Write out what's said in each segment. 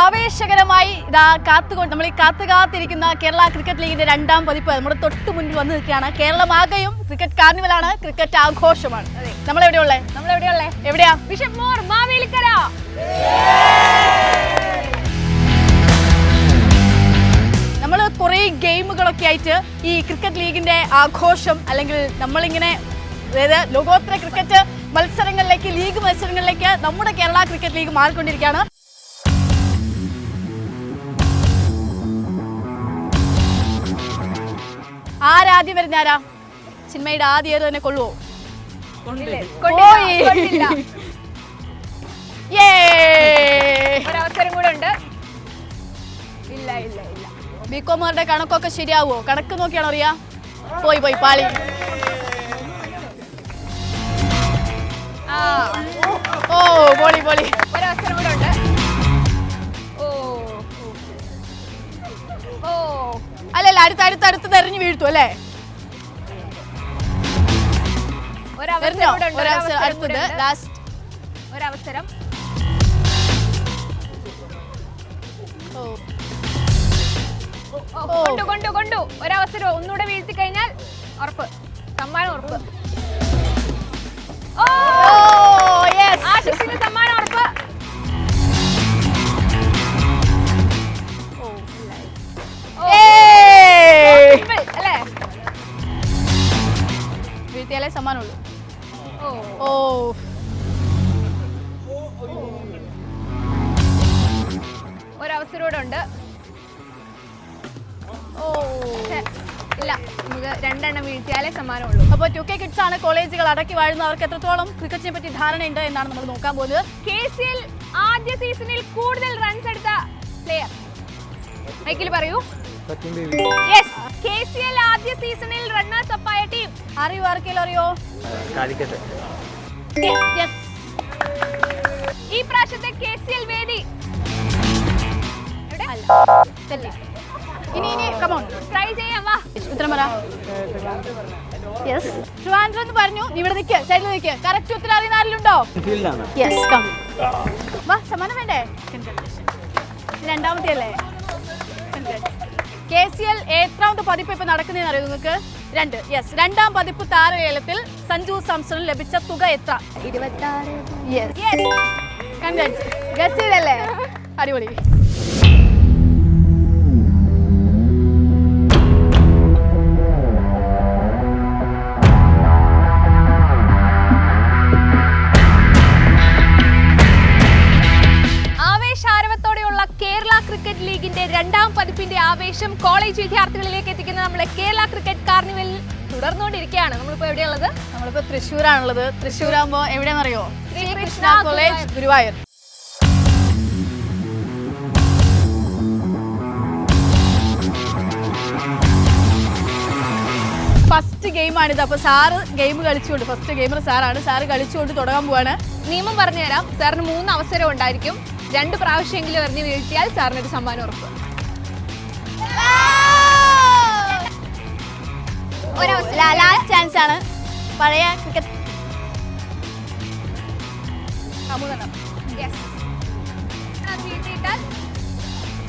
ആവേശകരമായി നമ്മൾ ഈ കാത്തിരിക്കുന്ന കേരള ക്രിക്കറ്റ് ലീഗിന്റെ രണ്ടാം പതിപ്പ് നമ്മുടെ തൊട്ട് മുന്നിൽ വന്നു നിൽക്കുകയാണ്. കേരളമാകെയും ക്രിക്കറ്റ് കാർണിവലാണ്, ക്രിക്കറ്റ് ആഘോഷമാണ്. നമ്മളെവിടെയുള്ളേ? എവിടെയാ? Bishop Moore Mavelikara. നമ്മൾ കുറേ ഗെയിമുകളൊക്കെ ആയിട്ട് ഈ ക്രിക്കറ്റ് ലീഗിന്റെ ആഘോഷം അല്ലെങ്കിൽ നമ്മളിങ്ങനെ ലോകോത്തര ക്രിക്കറ്റ് മത്സരങ്ങളിലേക്ക്, ലീഗ് മത്സരങ്ങളിലേക്ക് നമ്മുടെ കേരള ക്രിക്കറ്റ് ലീഗ് മാറിക്കൊണ്ടിരിക്കുകയാണ്. ആരാദ്യം വരുന്ന ആരാ? സിനിമയുടെ ആദ്യ ഏത് തന്നെ കൊള്ളുവോ? ഒരവസരം കൂടെ ഉണ്ട്. ഇല്ല. ബികോമാരുടെ കണക്കൊക്കെ ശരിയാവോ? കണക്ക് നോക്കിയാണോ അറിയാ? പോയി പാളി. ഓ പോളി. ഒരവസരം കൂടെ ഉണ്ട്. അല്ലല്ല, അടുത്ത് തെരഞ്ഞു വീഴ്ത്തു അല്ലേ? ഒരവസരം. കൊണ്ടു ഒരവസരം ഒന്നുകൂടെ വീഴ്ത്തി കഴിഞ്ഞാൽ ഉറപ്പ്, സമ്മാനം ഉറപ്പ്. ആശിഷിന് സമ്മാനം ഉറപ്പ്. അല്ലേ? വീഴ്ത്തിയാലേ സമ്മാനമുള്ളൂ. ഒരവസരം കൂടെ ഉണ്ട്. ഇല്ല, നമുക്ക് രണ്ടെണ്ണം വീഴ്ത്തിയാലേ സമ്മാനമുള്ളൂ. അപ്പോൾ 2K കിഡ്സ് ആണ് കോളേജുകൾ അടക്കി വാഴുന്നത്. അവർക്ക് എത്രത്തോളം ക്രിക്കറ്റിനെ പറ്റി ധാരണയുണ്ട് എന്നാണ് നമ്മൾ നോക്കാൻ പോകുന്നത്. KCL ആദ്യ സീസണിൽ കൂടുതൽ റൺസ് എടുത്ത പ്ലെയർ മൈക്കിൽ പറയൂ. KCL ആദ്യ സീസണിൽ റണ്ണേഴ്സ് അപ്പ് ആയ ടീം അറിയോ? ഈ പ്രാവശ്യത്തെ KCL വേദി ഇനി കമോൺ ട്രൈ ചെയ്യാം. വാ, ഉത്തരം പറ. ട്രിവാൻഡ്രം എന്ന് പറഞ്ഞു. ഇവിടെ നിൽക്ക്, സൈഡിൽ നിൽക്ക്. കറക്റ്റ് ഉത്തരം അറിയുന്ന ആരിലുണ്ടോ? വാ, സമ്മാനം വേണ്ടേ? രണ്ടാമത്തെ അല്ലേ? KCL എത്രാമത്തെ പതിപ്പ് ഇപ്പൊ നടക്കുന്നതെന്ന് അറിയോ നിങ്ങൾക്ക്? 2. രണ്ടാം പതിപ്പ് താരലേലത്തിൽ സഞ്ജു സാംസണിന് ലഭിച്ച തുക എത്ര? 26. അടിപൊളി. ആവേശാരവത്തോടെയുള്ള കേരള ക്രിക്കറ്റ് ലീഗിന്റെ രണ്ടാം പതിപ്പിന്റെ ആവേശം കോളേജ് വിദ്യാർത്ഥികളിലേക്ക് എത്തിക്കുന്ന നമ്മളെ കേരള ക്രിക്കറ്റ് കാർണിവലിൽ തുടർന്നുകൊണ്ടിരിക്കുകയാണ്. നമ്മളിപ്പോ എവിടെയുള്ളത്? നമ്മളിപ്പോ തൃശ്ശൂരാണുള്ളത്. തൃശ്ശൂരാകുമ്പോ എവിടെയാണെന്നറിയോ? ശ്രീകൃഷ്ണ കോളേജ്, ഗുരുവായൂർ. ഫസ്റ്റ് ഗെയിമാണിത്. അപ്പൊ സാറ് ഗെയിം കളിച്ചുകൊണ്ട്, ഫസ്റ്റ് ഗെയിമർ സാറാണ്. സാറ് കളിച്ചുകൊണ്ട് തുടങ്ങാൻ പോവാണ്. നിയമം പറഞ്ഞുതരാം. സാറിന് 3 അവസരം ഉണ്ടായിരിക്കും. 2 പ്രാവശ്യമെങ്കിലും എറിഞ്ഞ് വീഴ്ത്തിയാൽ സാറിനൊരു സമ്മാനം ഉറപ്പ്. ലാസ്റ്റ് ചാൻസ് ആണ്. പഴയ ക്രിക്കറ്റ്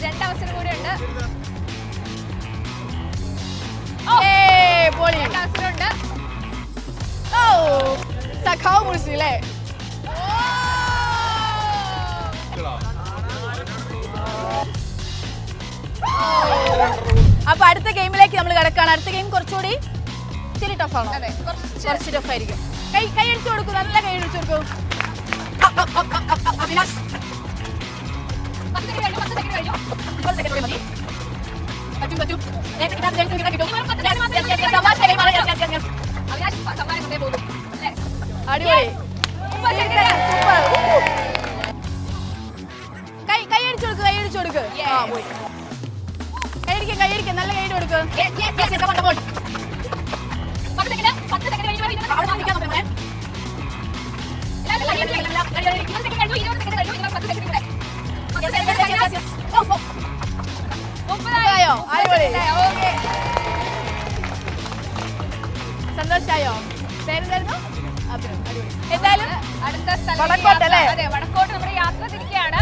2 അവസരം കൂടെ ഉണ്ട്. അവസരമുണ്ട്. സഖാവ് മുറിച്ചില്ലേ? അപ്പൊ അടുത്ത ഗെയിമിലേക്ക് നമ്മൾ കിടക്കാണ്. അടുത്ത ഗെയിം കുറച്ചുകൂടി ഇച്ചിരി ടഫാണോ? കുറച്ച് ടഫായിരിക്കും. കൈ അടിച്ചു കൊടുക്കും. നല്ല കൈ അടിച്ചു കൊടുക്കും. അടിപൊളി. കൈ അടിച്ചു കൊടുക്ക്. കൈയടിക്ക, നല്ല കൈ കൊടുക്ക്. സന്തോഷായോ? പേരെന്തായിരുന്നു? എന്തായാലും അടുത്ത സ്ഥലം വടക്കോട്ട് നമ്മുടെ യാത്ര തിരിക്കുകയാണ്.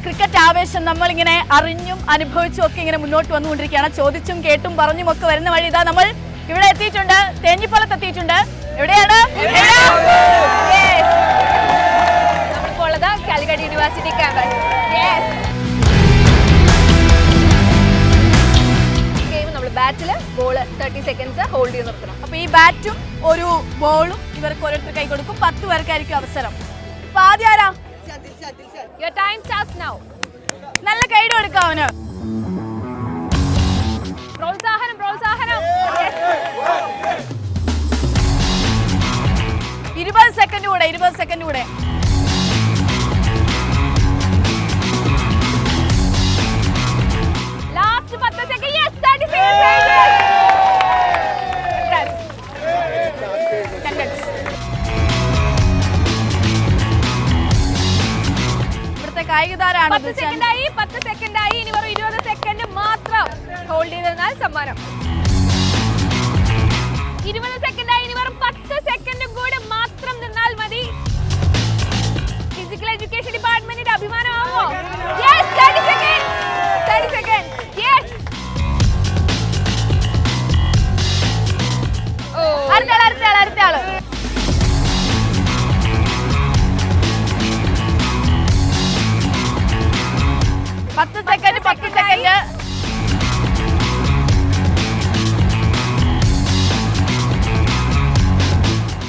ക്രിക്കറ്റ് ആവേശം നമ്മളിങ്ങനെ അറിഞ്ഞും അനുഭവിച്ചും ഒക്കെ ഇങ്ങനെ മുന്നോട്ട് വന്നുകൊണ്ടിരിക്കുകയാണ്. ചോദിച്ചും കേട്ടും പറഞ്ഞും ഒക്കെ വരുന്ന വഴി ഇതാ നമ്മൾ ഇവിടെ എത്തിയിട്ടുണ്ട്, തേഞ്ഞിപ്പലത്ത് എത്തിയിട്ടുണ്ട്. എവിടെയാണ്? നമ്മളിപ്പോൾ ഉള്ളത് കാലിക്കറ്റ് യൂണിവേഴ്സിറ്റി ക്യാമ്പസ്. ഗെയിം നമ്മൾ ബാറ്റിൽ ബോൾ 30 സെക്കൻഡ്സ് ഹോൾഡ് ചെയ്ത് നിർത്തണം. അപ്പൊ ഈ ബാറ്റും ഒരു ബോളും ഇവർക്ക് ഓരോരുത്തർ കൈ കൊടുക്കും. 10 പേർക്കായിരിക്കും അവസരം. അപ്പൊ ആദ്യം ആരാ? Your time starts now. നല്ല കൈഡ് കൊടുക്കാം അവന്. പ്രോത്സാഹനം പ്രോത്സാഹനം. 20 സെക്കൻഡ് കൂടെ, 20 സെക്കൻഡ് കൂടെ. Last 10 second. Yes, 30 seconds. ഇവിടുത്തെ കായിക താരാണ്. 10 സെക്കൻഡായി, 10 സെക്കൻഡായി. ഇനി വെറും 20 സെക്കൻഡ് മാത്രം ഹോൾഡ് ചെയ്താൽ സമ്മാനം. 20 സെക്കൻഡായി. ഇനി വെറും 10 സെക്കൻഡും കൂടെ മാത്രം നിന്നാൽ മതി. ഫിസിക്കൽ എഡ്യൂക്കേഷൻ ഡിപ്പാർട്ട്മെന്റിന്റെ അഭിമാനമാവോ? Yes, 30 seconds. 30 seconds. Yes. അടുത്ത ആള്. 10 സെക്കൻഡ്.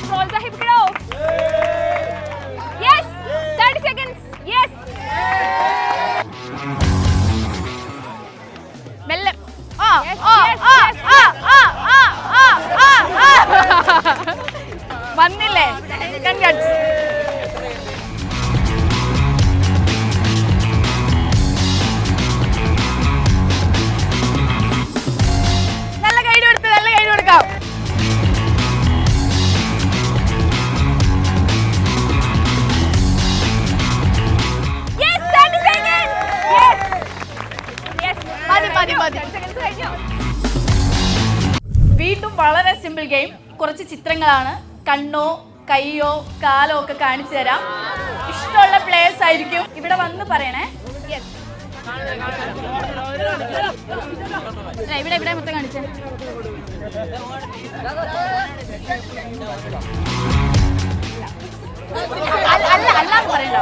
പ്രോത്സാഹിപ്പിക്കണോ? Yes, 30 seconds. Yes. മെല്ലെ. Yes, yes, yes. വന്നില്ലേ? കൺഗ്രാറ്റ്സ്. നല്ല കൈ കൊടുക്കാം. Yes, 30 seconds. Yes. Yes. മതി. 10 seconds കഴിഞ്ഞോ? വീണ്ടും വളരെ സിമ്പിൾ ഗെയിം. കുറച്ച് ചിത്രങ്ങളാണ്. കണ്ണോ കൈയോ കാലോ ഒക്കെ കാണിച്ചു തരാം. ഇഷ്ടമുള്ള പ്ലേയേഴ്സ് ആയിരിക്കും. ഇവിടെ വന്ന് പറയണേ. Yes. ഇവിടെ മൊത്തം കാണിച്ചേ. അല്ലാന്ന് പറയണ്ട.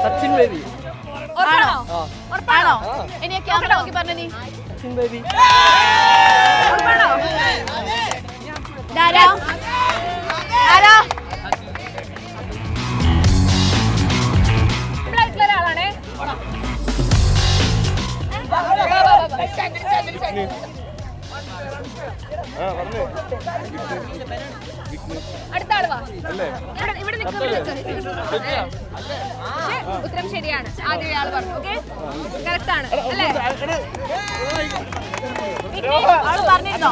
സച്ചിൻ ബേബി. ഉറപ്പാണോ? ഇനി ക്യാമറ നോക്കി പറഞ്ഞ നീ. സച്ചിൻ ബേബി. ഉറപ്പാണോ? ആരാ? ആയിട്ടുള്ള ഒരാളാണേ. അടുത്ത ആള് വാ. ഇവിടെ നിൽക്കും. ഉത്തരം ശരിയാണ്. ആദ്യം ഇയാൾ പറഞ്ഞു. ഓക്കെ, കറക്റ്റ് ആണ് അല്ലേ? ആള് പറഞ്ഞിരുന്നോ?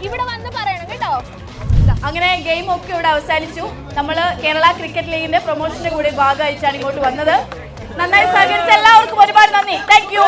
ഇവിടെ വന്ന് പറയണം കേട്ടോ. അങ്ങനെ ഗെയിം ഒക്കെ ഇവിടെ അവസാനിച്ചു. നമ്മൾ കേരള ക്രിക്കറ്റ് ലീഗിന്റെ പ്രൊമോഷന്റെ കൂടെ ഭാഗമായിട്ടാണ് ഇങ്ങോട്ട് വന്നത്. നന്നായി സഹകരിച്ച എല്ലാവർക്കും ഒരുപാട് നന്ദി. Thank you.